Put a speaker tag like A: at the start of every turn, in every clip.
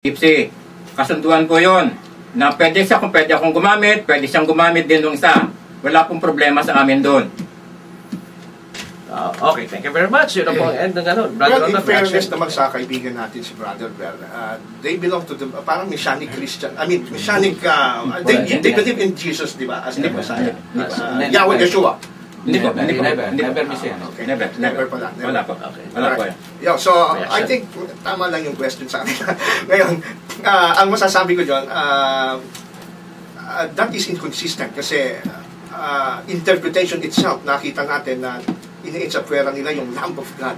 A: Ipsi, kasunduan ko yon na pwede akong gumamit, pwede siyang gumamit din ng isa. Wala pong problema sa amin doon.
B: Okay, thank you very much. Yun ang po ang end ng ganun.
C: Well, in fairness naman sa kaibigan natin si Brother Ver, they belong to the, parang Messianic Christian, Messianic, they believe in Jesus, di ba? As the Messiah. Yahweh Yeshua.
A: Never
C: Messiah. Never pala.
A: Wala po. Wala po.
C: Yeah, so, I think, tama lang yung question sa akin. Ngayon, ang masasabi ko dyan, that is inconsistent kasi interpretation itself, nakita natin na iniitsapwera nila yung Lamb of God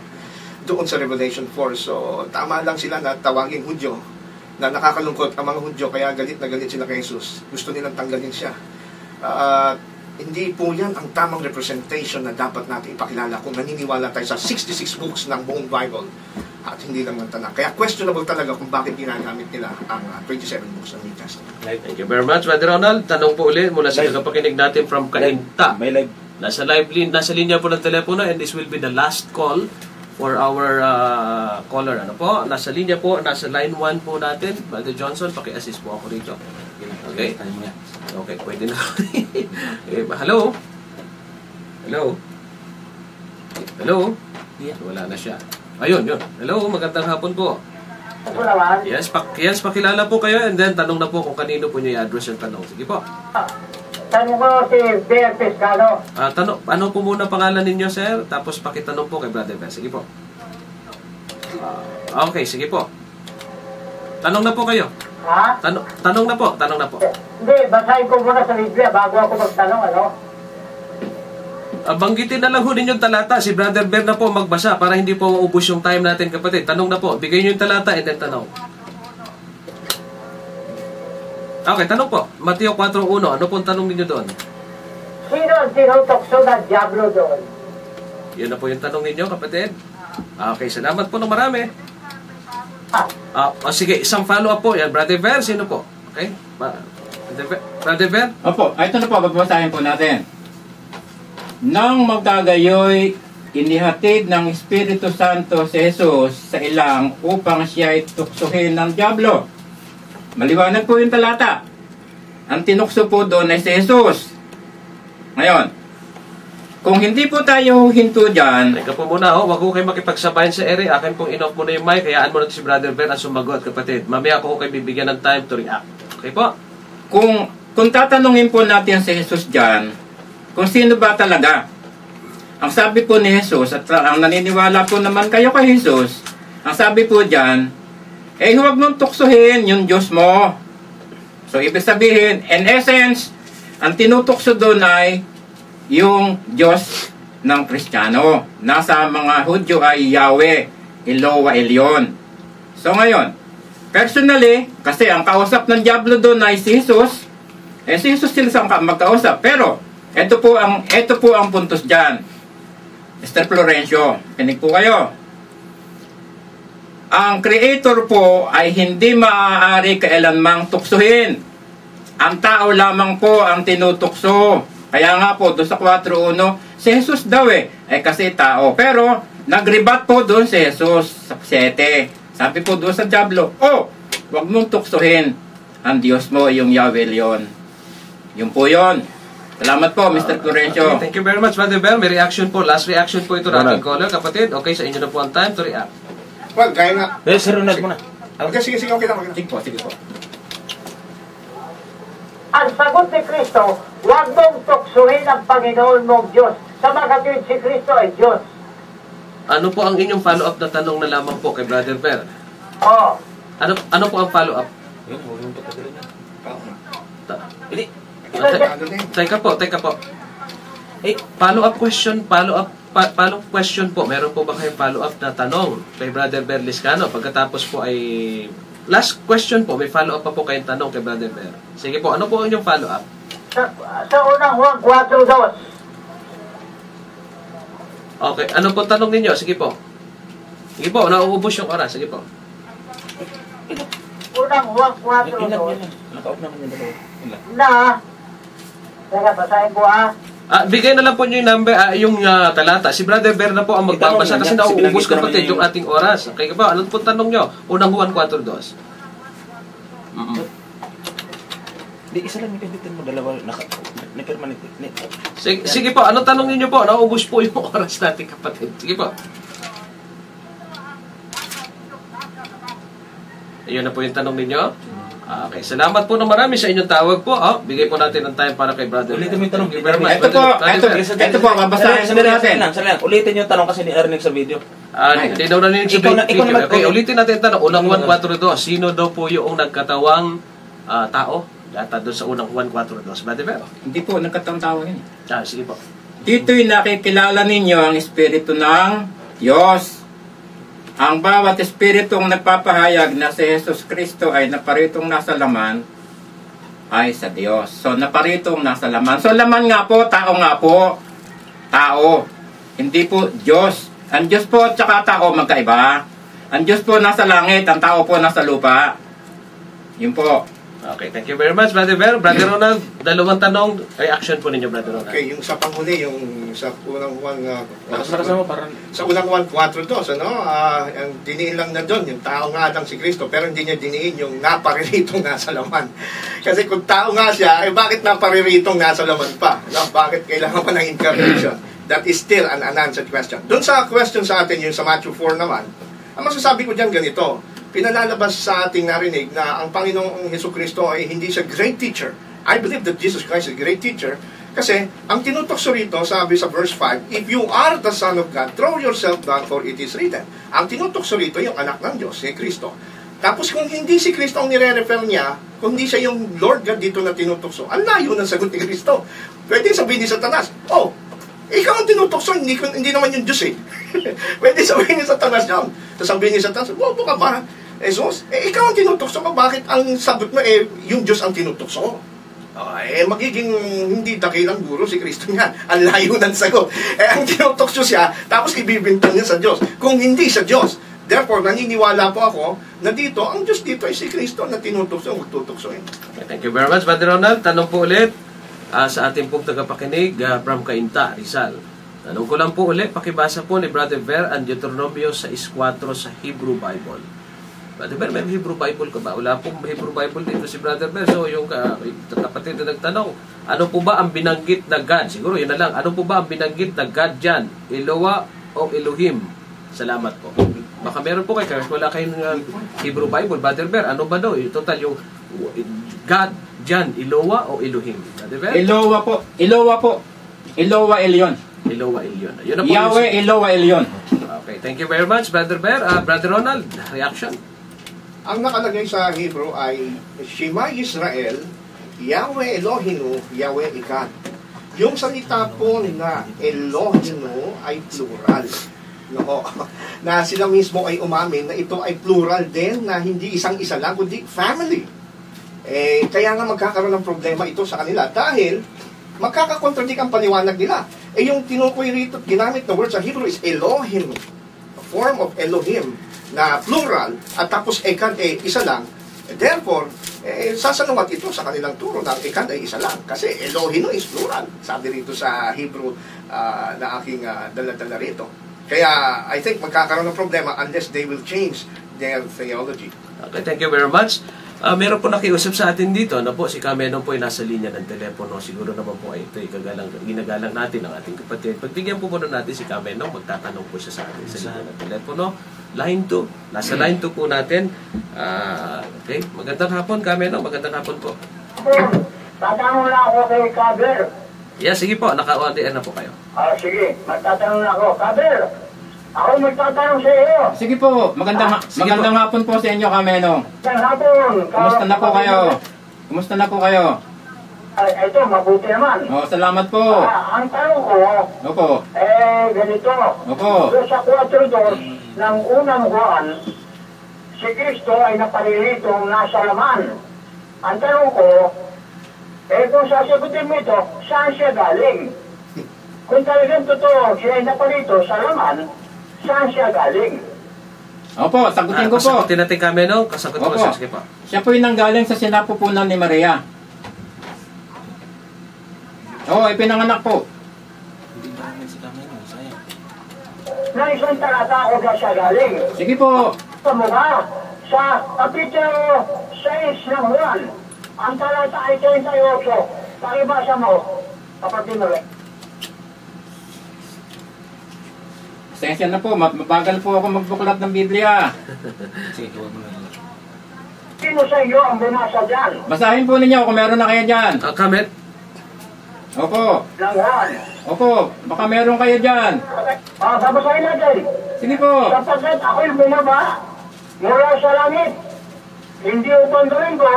C: doon sa Revelation 4. So, tama lang sila na tawaging Hudyo, na nakakalungkot ang mga Hudyo, kaya galit na galit sila kay Jesus. Gusto nilang tanggalin siya. Hindi po yan ang tamang representation na dapat natin ipakilala kung naniniwala tayo sa 66 books ng buong Bible at hindi lang ng Tanakh. Kaya questionable talaga kung bakit ginagamit nila ang 27 books ng New Testament.
B: Thank you very much, Brother Ronald. Tanong po ulit mula sa tagapakinig natin from Kainta.
D: May live.
B: Nasa linya po ng telepono, and this will be the last call for our caller. Ano po? Nasa linya po, nasa line 1 po natin. Brother Johnson, paki-assist po ako rito. Okay? Okay, pwede na. Hello? Hello? Hello? Wala na siya. Ayun, yun. Hello, magandang hapon po. Yes, pakilala po kayo, and then tanong na po kung kanino po niyo i-address yung tanong. Sige po.
E: Tanong ko si Bear Pescado.
B: Ano po muna pangalan ninyo, sir? Tapos pakitanong po kay Brother Bear. Sige po. Okay, sige po. Tanong na po kayo.
E: Ha?
B: Tanong na po.
E: Hindi, basahin ko muna sa Biblia bago ako magtanong, ano?
B: Banggitin na lang ho ninyong talata. Si Brother Bear na po magbasa para hindi po maubos yung time natin, kapatid. Tanong na po. Bigay nyo yung talata and then tanong. Okay, tanong po. Mateo 4:1. Ano pong tanong ninyo doon?
E: Sino ang tinutokso na Diablo doon?
B: Yun na po yung tanong ninyo, kapatid. Okay, salamat po ng marami. Sige, isang follow-up po. Yan, Brother Ver, sino po? Okay? Brother Ver?
A: Opo, ito na po, magbasahin po natin. Nang magkagayoy, inihatid ng Espiritu Santo si Jesus sa ilang upang siya'y tuksohin ng Diablo. Maliwanag po yung talata. Ang tinukso po doon ay si Jesus. Ngayon, kung hindi po tayo hinto dyan...
B: Teka po muna, wag ko kayo makipagsabayan sa ere. Akin pong in-off muna yung mic. Hayaan mo na si Brother Ben ang sumagot, kapatid. Mamaya ko kayo bibigyan ng time to react. Okay po?
A: Kung tatanungin po natin si Jesus dyan, kung sino ba talaga? Ang sabi po ni Jesus, at ang naniniwala po naman kayo kay Jesus, ang sabi po dyan, huwag mong tuksohin yung Diyos mo. So, ibig sabihin, in essence, ang tinutukso doon ay yung Diyos ng Kristiyano. Nasa mga Hudyo ay Yahweh, Eloah Elyon. So, ngayon, personally, kasi ang kausap ng Diablo doon ay si Jesus, si Jesus sila magkausap. Pero, ito po ang puntos dyan. Mr. Florencio, kinig po kayo. Ang Creator po ay hindi maaari kailanmang tuksuhin. Ang tao lamang po ang tinutukso. Kaya nga po, doon sa 4:1, si Jesus daw kasi tao. Pero, nagribat po doon si Jesus sa 7. Sabi po doon sa Diablo, wag mong tuksuhin ang Diyos mo, yung Yahweh Elyon. Yun po yun. Salamat po, Mr. Florencio.
B: Thank you very much, Brother Bell. May reaction po. Last reaction po ito natin, caller, kapatid. Okay, sa inyo na po ang time to react.
C: Well, gaya nga.
D: Sir Ronald muna.
C: Okay, sige, okay lang.
A: Sige po.
E: Ang sagot ni Kristo, huwag mong tuksuhin ang Panginoon mong Diyos. Sa makatwid si Kristo ay Diyos.
B: Ano po ang inyong follow-up na tanong na lamang po kay Brother Bell? Ano po ang follow-up?
D: Huwag mong patagalin na.
B: Teka po. Follow-up question po. Meron po ba kayong follow-up na tanong kay Brother Ber Liscano? Pagkatapos po ay last question po, may follow-up pa po kayong tanong kay Brother Ber. Sige po, ano po ang inyong follow-up?
E: Sa unang Juan 4:2.
B: Okay, ano po tanong ninyo? Sige po, nauubos yung oras. Sige po.
E: Unang Juan 4:2.
D: Naka-off naman yung dalawa.
E: Basahin ko
B: Bigay na lang po nyo yung number, yung talata. Si Brother Ber na po ang magbabasa kasi nauubos kapatid yung ating oras. Okay ka ba? Ano po tanong nyo? Unang Juan 4:2.
D: Di, isa lang yung mo, dalawa, na-permanent.
B: Sige po, anong tanong ninyo po? Naubos po yung oras natin, kapatid. Sige po. Ayun na po yung tanong ninyo. Okay, salamat po na marami sa inyong tawag po. Bigay po natin ng time para kay Brother.
D: Ulitin mo yung tanong.
B: Thank you very much.
A: Ito po, mabasahin po natin.
D: Sali lang. Ulitin yung tanong kasi ni-earning sa video.
B: Hindi daw narinig sa video. Okay, ulitin natin yung tanong. Unang 142, sino daw po yung nagkatawang tao? Yata doon sa unang 142. Brother Ver?
A: Hindi po, nagkatawang yun.
B: Sige po.
A: Dito'y nakikilala ninyo ang Espiritu ng Diyos. Ang bawat Espiritong nagpapahayag na si Jesus Kristo ay naparitong nasa laman ay sa Diyos. So, naparitong nasa laman. So, laman nga po, tao nga po. Tao. Hindi po Diyos. Ang Diyos po at saka tao magkaiba. Ang Diyos po nasa langit, ang tao po nasa lupa. Yun po.
B: Okay, thank you very much, Brother Ver. Brother Ronald, dalawang tanong, reaction po ninyo, Brother Ronald.
C: Okay, yung sa panghuli, yung sa unang sa unang 1:4, ang diniin lang na doon, yung tao nga lang si Kristo, pero hindi niya diniin yung napariritong nasa laman. Kasi kung tao nga siya, bakit napariritong nasa laman pa? No? Bakit kailangan pa ng incarnation? That is still an unanswered question. Doon sa question sa atin, yung sa Matthew 4 naman, ang masasabi ko dyan ganito, pinalalabas sa ating narinig na ang Panginoong Jesucristo ay hindi siya great teacher. I believe that Jesus Christ is a great teacher kasi ang tinutokso rito, sabi sa verse 5, if you are the Son of God, throw yourself down for it is written. Ang tinutokso rito yung anak ng Diyos, si Kristo. Tapos kung hindi si Kristo ang nire-refer niya, kung hindi siya yung Lord God dito na tinutokso, ang layo ng sagot ni Kristo. Pwede sabihin ni Satanas, ikaw ang tinutokso, hindi naman yung Diyos eh. Pwede sabihin ni Satanas yun. Sasabihin ni Satanas, bobo ka ba? Jesus, ikaw ang tinutokso ka, bakit ang sagot mo, yung Diyos ang tinutokso? Magiging hindi dakilang guro si Kristo niya. Ang layo ng sagot. Ang tinutokso siya, tapos ibibintang niya sa Diyos. Kung hindi sa Diyos. Therefore, naniniwala po ako na dito, ang Diyos dito ay si Kristo na tinutokso, magtutoksoin.
B: Okay, thank you very much, Brother Ronald. Tanong po ulit sa ating pong tagapakinig from Cainta, Rizal. Tanong ko lang po ulit, pakibasa po ni Brother Ver ang Deuteronomio 6:4 sa Hebrew Bible. Brother Ver, may Hebrew Bible ka ba? Wala pong Hebrew Bible dito si Brother Ver. So, yung kapatid na nagtanong, ano po ba ang binanggit na God? Siguro, yun na lang. Ano po ba ang binanggit na God dyan? Eloah o Elohim? Salamat po. Baka meron po kayo, kasi wala kayong Hebrew Bible. Brother Ver, ano ba daw? Total yung God dyan, Eloah o Elohim? Brother Ver?
A: Eloah po. Eloah po. Eloah Elyon.
B: Eloah Elyon. Yun na po
A: Yahweh Eloah Elyon.
B: Okay, thank you very much, Brother Ver. Brother Ronald, reaction?
C: Ang nakalagay sa Hebrew ay Shema Yisrael, Yahweh Elohinu, Yahweh Echad. Yung salita po na Elohinu ay plural. No? Na sila mismo ay umamin na ito ay plural din, na hindi isang-isa lang, kundi family. Kaya nga magkakaroon ng problema ito sa kanila dahil magkakakontradict ang paliwanag nila. Yung tinukoy rito, ginamit na word sa Hebrew is Elohim, a form of Elohim, na plural, at tapos Echad isa lang. Therefore, sasalungat ito sa kanilang turo na Echad ay isa lang. Kasi Elohim is plural. Sabi rito sa Hebrew na aking dala-dala rito. Kaya, I think magkakaroon ng problema unless they will change their theology.
B: Okay, thank you very much. Meron po nakiusap sa atin dito na po si Kamenon po ay nasa linya ng telepono. Siguro naman po ay ito ginagalang natin ang ating kapatid. Pagbigyan po muna natin si Kamenon, magtatanong po siya sa atin sa linya ng telepono. Line 2. Nasa line 2 po natin. Okay, magandang hapon Kamenon, magandang hapon po.
E: Tatanong lang ako kay Kaber.
B: Yeah, sige po, naka-on-air na po kayo.
E: Sige, magtatanong lang ako. Kaber, ako magtatanong sa iyo.
A: Sige po, magandang hapon po sa inyo, Kamenong.
E: Magandang hapon.
A: Kumusta na po kayo? Kumusta na po kayo?
E: Ito, mabuti naman.
A: Salamat po.
E: Ang tanong ko,
A: Opo.
E: ganito.
A: Opo.
E: Doon sa 4:2 ng unang Juan, si Kristo ay napariritong nasa laman. Ang tanong ko, kung sasagutin mo ito, saan siya galing? Kung talagang totoo, siya ay naparito sa laman, saan siya galing?
A: Opo, sagutin ko po.
B: Kasagutin natin Kamenon, kasagutin ko siya. Sige po.
A: Siya po yung nanggaling sa sinapupunan ni Maria. Oo, ipinanganak po.
E: Na isang talata ako na siya galing.
A: Sige po.
E: Sa mukha, sa Kapitulo 6 ng Juan, ang talata ay 38. Pakibasa mo, kapatid mo.
A: Pasensya na po, mabagal po ako magbuklat ng Biblia.
D: Sige, huwag mo na.
E: Sino sa iyo ang bumasa dyan?
A: Basahin po ninyo kung meron na kayo dyan.
B: Comment?
A: Opo,
E: Ng Juan.
A: opo, baka meron kayo dyan.
E: Babasahin natin.
A: Sige po.
E: Sapagkat ako'y bumaba mula sa langit. Hindi upang gawin ko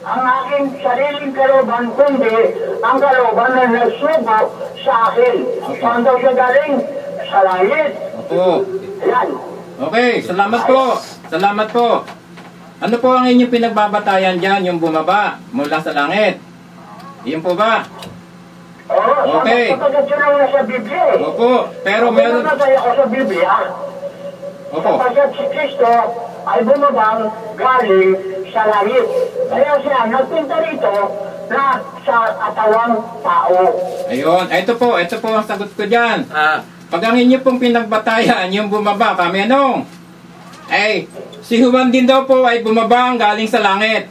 E: ang aking sariling kalooban, kundi ang kalooban na nagsugo sa akin. Saan daw siya galing? Sa langit.
A: Opo.
E: Yan.
A: Okay, salamat po. Salamat po. Ano po ang inyong pinagbabatayan dyan, yung bumaba mula sa langit? Iyon po ba?
E: Oo,
A: Okay.
E: sapagkat yun ang nasa Biblia.
A: Opo, pero meron...
E: Pagkatay ako sa Biblia,
A: Opo.
E: sapagkat si Kristo ay bumabang galing sa langit. Kaya siya nagpunta rito na sa katawang tao.
A: Ayun, ito po ang sagot ko dyan. Pag ang inyo pong pinagbatayan, yung bumaba, kami anong? Ay, si Juan din daw po ay bumaba galing sa langit.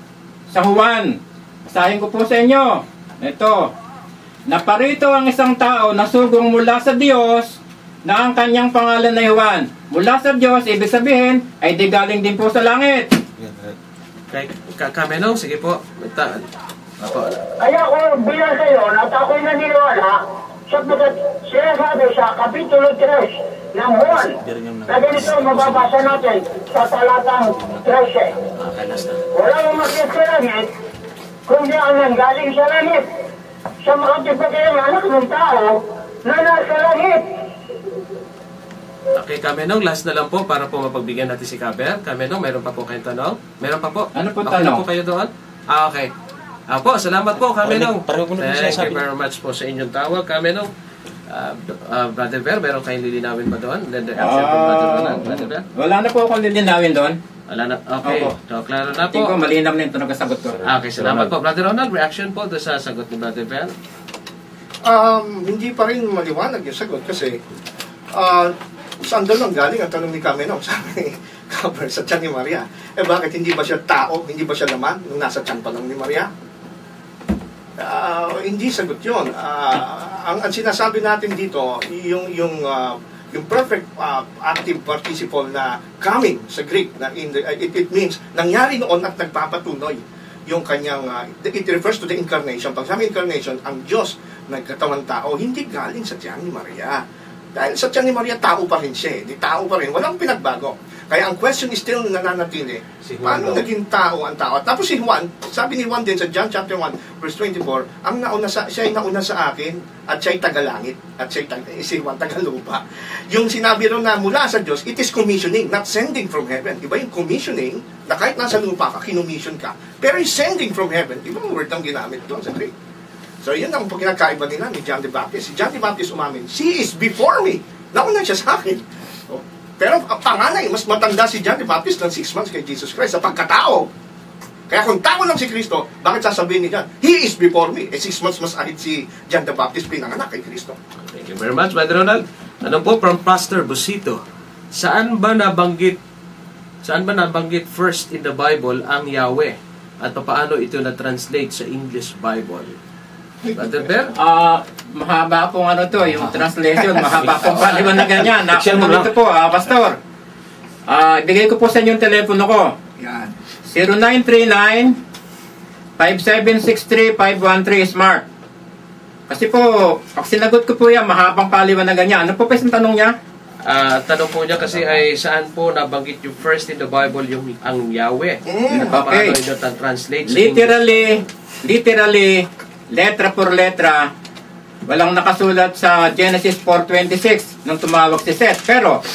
A: Sa Juan. Basahin ko po sa inyo. Ito. Naparito ang isang tao na sugong mula sa Diyos na ang kanyang pangalan ay Juan. Mula sa Diyos, ibig sabihin, ay di galing din po sa langit.
B: Kamenong, sige po. Apo.
E: Kaya kung bilang kayo at ako'y naniniwala, sapagkat sinasabi sa Kapitulo 3 ng Juan, na ganito mababasa natin sa talatang 13. Walang umakyat sa langit, kundi ang nanggaling sa langit, sa makatipagay ang anak ng tao na nasa langit.
B: Okay, Kamenong, last na lang po para po mapagbigyan natin si Kaber. Kamenong, meron pa po kayong tanong? Meron pa po?
A: Ano po
B: Okay
A: tanong?
B: na po kayo doon? Okay. Apo, salamat po, Kamenong.
D: Pareho ko lang
B: Thank
D: sinasabi.
B: you very much po sa inyong tawag, Kamenong. Brother Ver, meron kayong lilinawin ba doon? Then the answer from Brother Ronald. Brother Ver?
A: Wala na po akong lilinawin doon.
B: Wala na. Okay.
A: Opo.
B: So, klaro na
A: Tingin ko
B: po.
A: malinaw na yung nagkasagot ko.
B: Okay, salamat po. Brother Ronald, reaction po doon sa sagot ni Brother Ver?
C: Hindi pa rin maliwanag yung sagot kasi saan daw lang galing ang tanong ni Kamenong, sabi ni Kaber sa tiyan ni Maria. Bakit hindi ba siya tao, hindi ba siya laman nung nasa tiyan pa lang ni Maria? Hindi sagot yun. Ang sinasabi natin dito, yung perfect active participle na coming sa Greek, na it means nangyari noon at nagpapatuloy yung kanyang, it refers to the incarnation. Pag sabi incarnation, ang Diyos nagkatawang tao, hindi galing sa tiyan ni Maria. Dahil sa tiyan ni Maria, tao pa rin siya. Di tao pa rin. Walang pinagbago. Kaya ang question is still nananatili. Paano naging tao ang tao? At tapos si Juan, sabi ni Juan din sa John chapter 1, verse 24, siya ay nauna sa akin at siya ay tagalangit. At si Juan tagalupa. Yung sinabi ron na mula sa Diyos, it is commissioning, not sending from heaven. Iba yung commissioning, na kahit nasa lupa ka, kinommission ka. Pero yung sending from heaven, ibang word ang ginamit doon sa Greek. So, yun ang pagkakaiba nila ni John the Baptist. Si John the Baptist umamin, she is before me. Nauna siya sa akin. Oh. Pero ang panganay, mas matanda si John the Baptist ng 6 months kay Jesus Christ sa pagkatao. Kaya kung tao lang si Kristo, bakit sasabihin ni John, he is before me? 6 months mas ahit si John the Baptist pinanganak kay Kristo.
B: Thank you very much, Brother Ronald. Ano po from Pastor Busito? Saan ba nabanggit first in the Bible ang Yahweh? At paano ito na-translate sa English Bible? Brother Ber?
A: Mahaba pong yung translation, mahaba pong paliwanagan yan. Ako dito po, Pastor. Ibigay ko po sa inyo yung telepono ko.
C: Yan.
A: 0939-5763-513 Smart. Kasi po, pag sinagot ko po yan, mahabang paliwanagan niya. Ano po pa yung tanong niya?
B: Tanong po niya kasi ay saan po nabanggit yung first in the Bible ang Yahweh?
A: Okay.
B: Paano ito translate sa
A: Literally, letra por letra, walang nakasulat sa Genesis 4:26 nung tumawag si Seth. Pero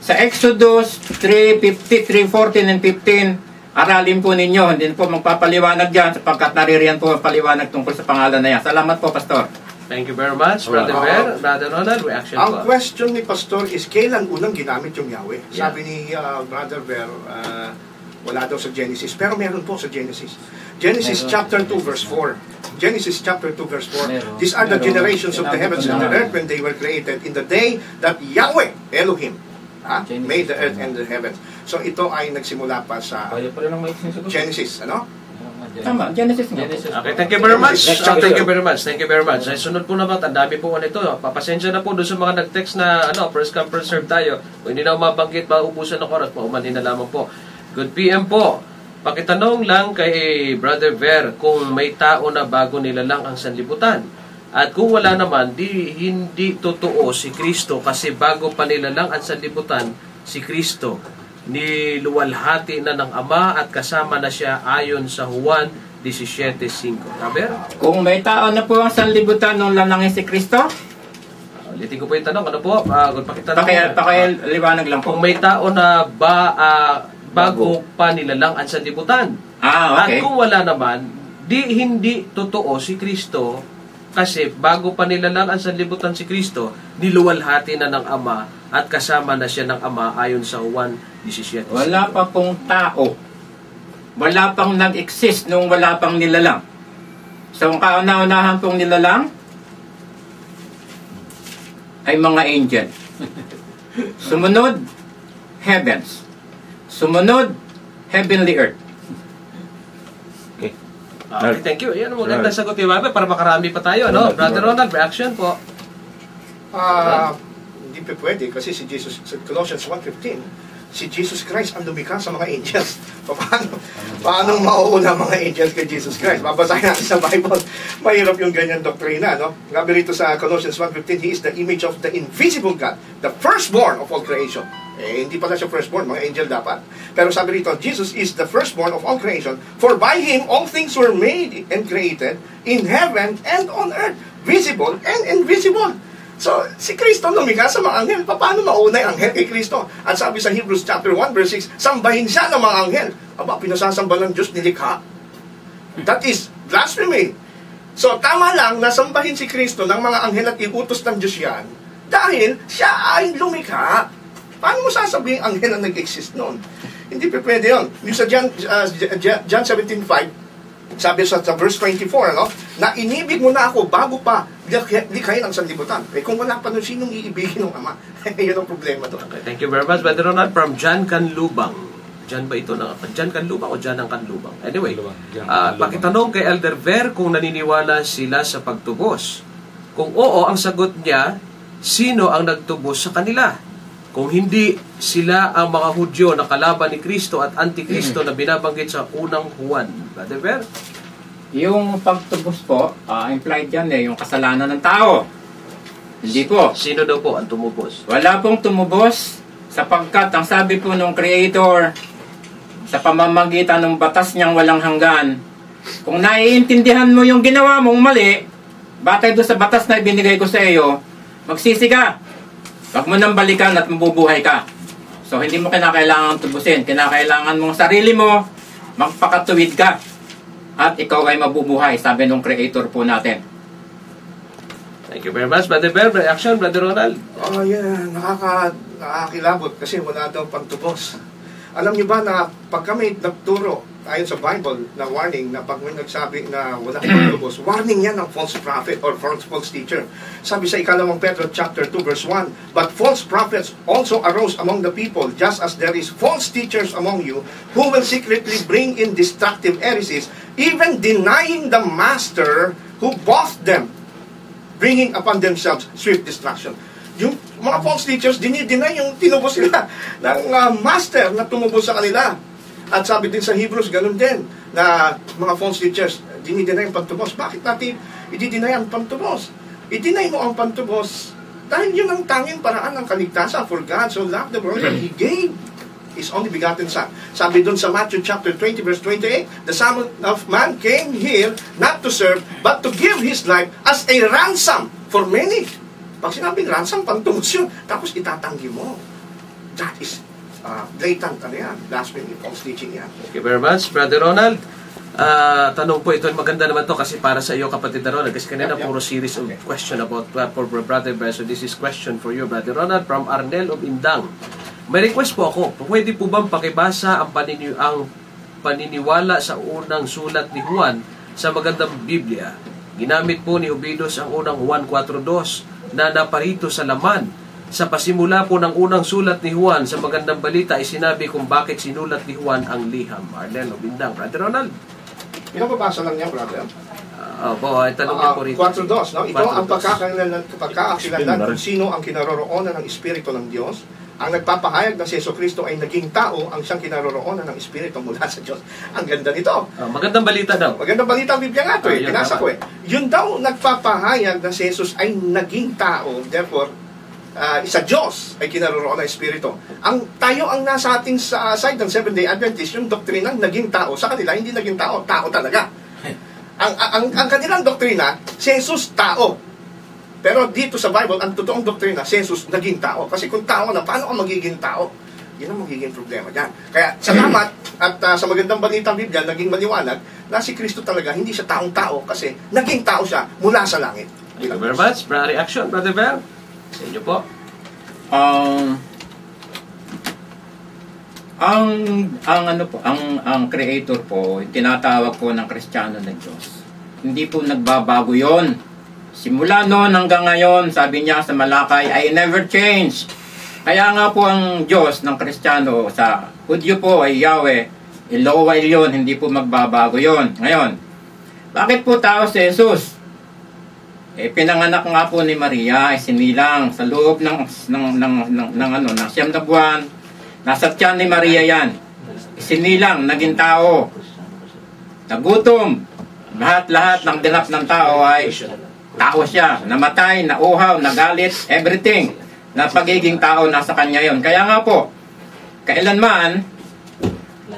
A: sa Exodus 3:14 and 15, aralin po ninyo. Hindi po magpapaliwanag dyan sapagkat naririyan po ang paliwanag tungkol sa pangalan na yan. Salamat po, Pastor.
B: Thank you very much, Brother Ber. Brother Ronald, reaction po.
C: Ang question ni Pastor is, kailan unang ginamit yung Yahweh?
B: Yeah.
C: Sabi ni Brother Ber, wala daw sa Genesis. Pero meron po sa Genesis. Genesis chapter 2 verse 4. Genesis chapter 2 verse 4. These are the generations of the heavens and the earth when they were created in the day that Yahweh, Elohim, made the earth and the heavens. So ito ay nagsimula pa sa
D: Kaya pala lang may sinasagot.
C: Genesis, ano?
A: Tama, Genesis nga.
B: Okay, thank you very much.
C: Next
B: Thank you
C: chapter.
B: very much. Thank you very much. Ay, sunod po naman, ang dami po nito. Papasensya na po doon sa mga nag-text na first come, first serve tayo. Kung hindi na mabanggit, maubusan ng oras, paumanhin na lamang po. Good PM po. Pakitanong lang kay Brother Ver kung may tao na bago nilalang ang sanlibutan. At kung wala naman, hindi totoo si Kristo kasi bago pa nilalang ang sanlibutan, si Kristo niluwalhati na ng Ama at kasama na siya ayon sa Juan 17:5. Brother?
A: Kung may tao na po ang sanlibutan nung lalangin si Kristo,
B: Ulitin ko po yung tanong. Ano po? Pakitanong.
A: liwanag lang po.
B: Kung may tao na bago pa nilalang ang sanlibutan.
A: Okay.
B: At kung wala naman, hindi totoo si Kristo kasi bago pa nilalang ang sanlibutan si Kristo, niluwalhati na ng Ama at kasama na siya ng Ama ayon sa Juan 17.
A: Wala pa pong tao. Wala pang nag-exist nung wala pang nilalang. So, ang kauna-unahan pong nilalang ay mga angel. Sumunod, heavens. Sumunod, heavenly earth.
B: Okay, thank you. Yan, maganda sagot yung Baba para makarami pa tayo. No? Brother Ronald, reaction po.
C: Hindi pa pwede kasi si Jesus, sa Colossians 1:15, si Jesus Christ ang lumikha sa mga angels. Paano mauuna mga angels kay Jesus Christ? Babasahin natin sa Bible. Mahirap yung ganyan doktrina, no? Gabi rito sa Colossians 1:15, He is the image of the invisible God, the firstborn of all creation. Hindi pala siya firstborn, mga angel dapat. Pero sabi rito, Jesus is the firstborn of all creation, for by Him all things were made and created in heaven and on earth, visible and invisible. So, si Kristo lumikha sa mga anghel. Paano mauna yung anghel kay Kristo? At sabi sa Hebrews chapter 1 verse 6, sambahin siya ng mga anghel. Aba, pinasasamba ng Diyos nilikha. That is blasphemy. So, tama lang na sambahin si Kristo ng mga anghel at iutos ng Diyos yan dahil siya ay lumikha. Paano mo sasabihin ang anghel na nag-exist noon? Hindi pa pwede yun. Yung sa John 17:5, sabi sa verse 24, na inibig mo na ako bago pa likhain ang sanlibutan. Kung wala pa nun, sinong iibigin ng Ama? Yun ang problema doon.
B: Okay, thank you very much, Brother Ronald. From John Canlubang. John ba ito? John Canlubang o John ang Canlubang? Anyway, pakitanong kay Elder Ver kung naniniwala sila sa pagtubos. Kung oo, ang sagot niya, sino ang nagtubos sa kanila? Kung hindi, sila ang mga Hudyo na kalaban ni Kristo at Antikristo na binabanggit sa unang Juan. Brother Ver?
A: Yung pagtubos po, implied yan yung kasalanan ng tao. Hindi po.
B: Sino daw po ang tumubos?
A: Wala pong tumubos sapagkat ang sabi po ng Creator sa pamamagitan ng batas niyang walang hanggan, kung naiintindihan mo yung ginawa mong mali, batay doon sa batas na ibinigay ko sa iyo, magsisi ka. Huwag mo nang balikan at mabubuhay ka. So, hindi mo kinakailangan tubusin. Kinakailangan mong sarili mo, magpakatuwid ka. At ikaw ay mabubuhay, sabi ng Creator po natin.
B: Thank you very much, Brother Ver. Reaction, Brother Ronald?
C: Nakakilabot kasi wala daw pagtubos. Alam niyo ba na pag kami nagturo, ayon sa Bible, na warning, na pag may nagsabi na wala pagtubos, warning yan ng false prophet or false teacher. Sabi sa 2 Pedro chapter 2 verse 1, but false prophets also arose among the people, just as there is false teachers among you, who will secretly bring in destructive heresies, even denying the master who bought them, bringing upon themselves swift destruction. Yung mga false teachers, dinideny yung tinubos sila ng master na tumubos sa kanila. At sabi din sa Hebrews, ganun din, na mga false teachers, dinideny ang pantubos. Bakit natin i-deny ang pantubos? I-deny mo ang pantubos dahil yun ang tanging paraan ng kaligtasan. For God so loved the world that He gave His only begotten Son. Sabi dun sa Matthew chapter 20 verse 28, the Son of Man came here not to serve, but to give His life as a ransom for many. Pag sinabing ransom, pantubos yun. Tapos itatanggi mo. That is blatant, blasphemy, false teaching yan.
B: Thank you very much, Brother Ronald. Tanong po ito, maganda naman to kasi para sa iyo, kapatid na Ronald, kasi kanina puro series of question about for Brother Ver. So this is question for you, Brother Ronald, from Arnel of Indang. May request po ako, pwede po bang pakibasa ang paniniwala sa unang sulat ni Juan sa magandang Biblia? Ginamit po ni Obidos ang unang Juan 4:2 na naparito sa laman Sa pasimula po ng unang sulat ni Juan sa Magandang Balita ay sinabi kung bakit sinulat ni Juan ang liham. Arlen o Bindang. Brother Ronald.
C: Pinapabasa lang niya, brother.
B: Opo, ay tanong niyo po rito.
C: 4:2, no? Ito ang
B: 4:2.
C: pagkakakilanlan kung sino ang kinaroroonan ng Espiritu ng Diyos. Ang nagpapahayag na si Jesucristo ay naging tao, ang siyang kinaroroonan ng Espiritu mula sa Diyos. Ang ganda nito.
B: Magandang balita daw.
C: Magandang balita ang Biblia nga ito eh.
B: Yun,
C: Pinasa ko eh. Yun daw nagpapahayag na si Jesus ay naging tao. Therefore, sa Diyos ay kinaroroonan ng Espiritu. Tayo ang nasa ating sa side ng Seventh-day Adventist, yung doktrinang naging tao. Sa kanila, hindi naging tao. Tao talaga. Ang kanilang doktrina, si Jesus tao. Pero dito sa Bible, ang totoong doktrina, si Jesus naging tao. Kasi kung tao na, paano ka magiging tao? Yan ang magiging problema dyan. Kaya salamat at sa magandang balitang Biblia, naging maliwanag na si Kristo talaga, hindi siya taong-tao kasi naging tao siya mula sa langit.
B: Thank you very much. Reaction, Brother Bell. Sa inyo po.
A: Ang creator po, tinatawag po ng Kristiyano na Diyos. Hindi po nagbabago yon. Simula noon hanggang ngayon, sabi niya sa Malakay, I never change. Kaya nga po ang Diyos ng Kristiyano sa Hudyo po ay Yahweh, Eloah yon, hindi po magbabago yon. Ngayon, bakit po tao si Jesus? Pinanganak nga po ni Maria, sinilang sa loob ng siyam na buwan. Nasa tiyan ni Maria yan. Sinilang, naging tao. Nagutom. Lahat ng ganap ng tao ay tao siya. Namatay, nauhaw, nagalit, everything. Na pagiging tao nasa kanya yon. Kaya nga po, kailanman,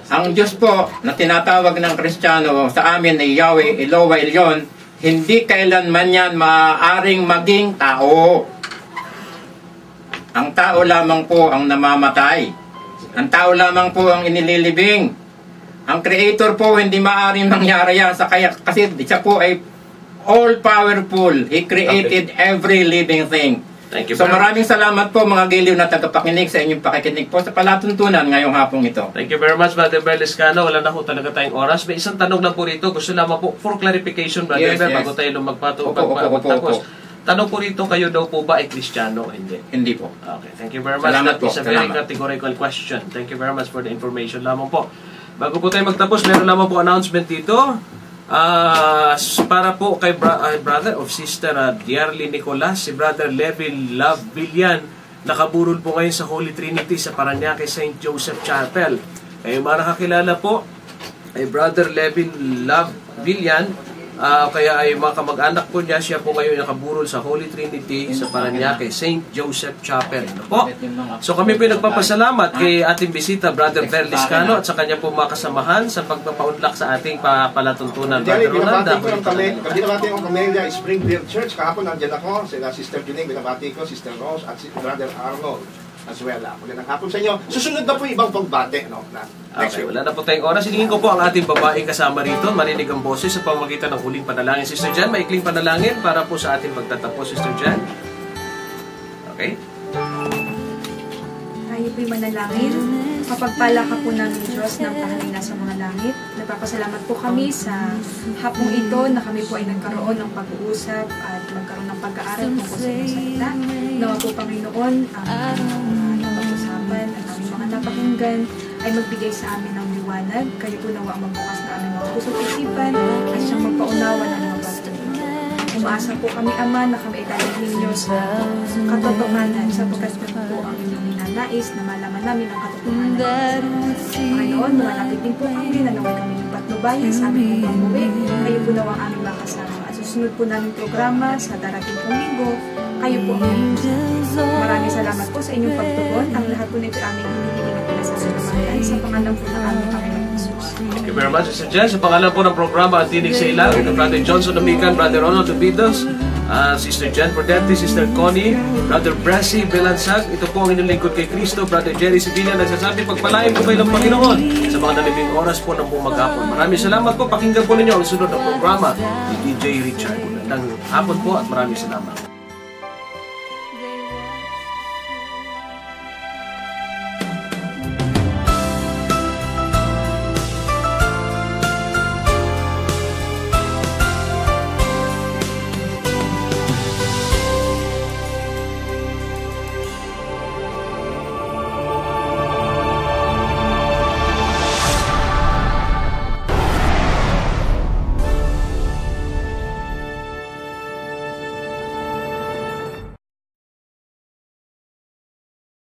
A: ang Diyos po na tinatawag ng Kristiyano sa amin ay Yahweh, Eloah, Elyon, hindi kailanman yan maaaring maging tao. Ang tao lamang po ang namamatay. Ang tao lamang po ang inililibing. Ang Creator po hindi maaaring mangyari yan kasi siya po ay all-powerful. He created every living thing.
B: Thank you,
A: So maraming salamat po mga giliw na tagapakinig sa inyong pakikinig po sa palatuntunan ngayong hapong ito.
B: Thank you very much, Brother Berliscano. Wala na po talaga tayong oras. May isang tanong lang po rito. Gusto lamang po for clarification, Brother Ber, bago tayo magtapos. Tanong po rito, kayo daw po ba ay Kristiyano o hindi?
A: Hindi po.
B: Okay, thank you very much.
A: Salamat po.
B: It's a very categorical question. Thank you very much for the information lamang po. Bago po tayo magtapos, meron lamang po announcement dito. Para po kay brother of sister Diarly Nicolas, si Brother Levin Love Villan, nakaburol po ngayon sa Holy Trinity sa Parañaque St. Joseph Chapel. Kayo mga nakakilala po ay Brother Levin Love Villan, kaya ay mga kamag-anak po niya, siya po ngayon nakaburol sa Holy Trinity sa Parañaque St. Joseph Chapel. Ano po? So kami po nagpapasalamat kay ating bisita, Brother Berliscano, at sa kanya po mga kasamahan sa pagpapaunlak sa ating palatuntunan.
C: Brother Ronald, binabati ko ang Camellia Springfield Church. Kahapon nandiyan ako, sila Sister Juning, binabati ko, Sister Rose, at si Brother Arnold as well. Magandang hapon sa inyo. Susunod na po ibang pagbate. No?
B: Okay, wala na po tayong oras. Hiningin ko po ang ating babaeng kasama rito. Marinig ang boses sa pamamagitan ng huling panalangin. Sister Jan, maikling panalangin para po sa ating magtatapos. Sister Jan. Okay.
F: Tayo po'y manalangin. Kapagpala ka po namin Diyos ng tahanin nasa mga langit. Nagpapasalamat po kami sa hapong ito na kami po ay nagkaroon ng pag-uusap at magkaroon ng pag-aaral tungkol sa iyong salita. Nawa po Panginoon ang napag-usapan at aming mga napakinggan ay magbigay sa amin ng liwanag. Kayo po nawa ang magbukas na aming mga puso't isipan at siyang magpaunawa ng mga bagay. Umaasa po kami, Ama, na kami ay dalhin ninyo sa katotohanan sapagkat po ang inyong ninanais na malaman namin ang katotohanan. Panginoon, lumalapit din po kami na naway kami ng patnubayan sa aming pag-uwi. Kayo po nawa ang aming makasama. At susunod po namin programa sa darating pong linggo. Kayo po ang maraming salamat po sa inyong pagtugon. Ang lahat po nito aming hinihiling at pinasasalamahan sa pangalan po ng aming Panginoon Jesus.
B: Thank you very much, Sister Jen. Sa pangalan po ng programa Ang Tinig sa Ilaw, Brother Johnson Amican, Brother Ronald Tubidos, Sister Jen Pordente, Sister Connie, Brother Bressy Belansag, ito po ang inilingkod kay Cristo, Brother Jerry Sevilla, nagsasabi, pagpalain ko kayo ng Panginoon sa mga nalibing oras po ng buong maghapon. Maraming salamat po. Pakinggan po ninyo ang sunod na programa ni DJ Richard. Magandang hapon po at maraming salamat.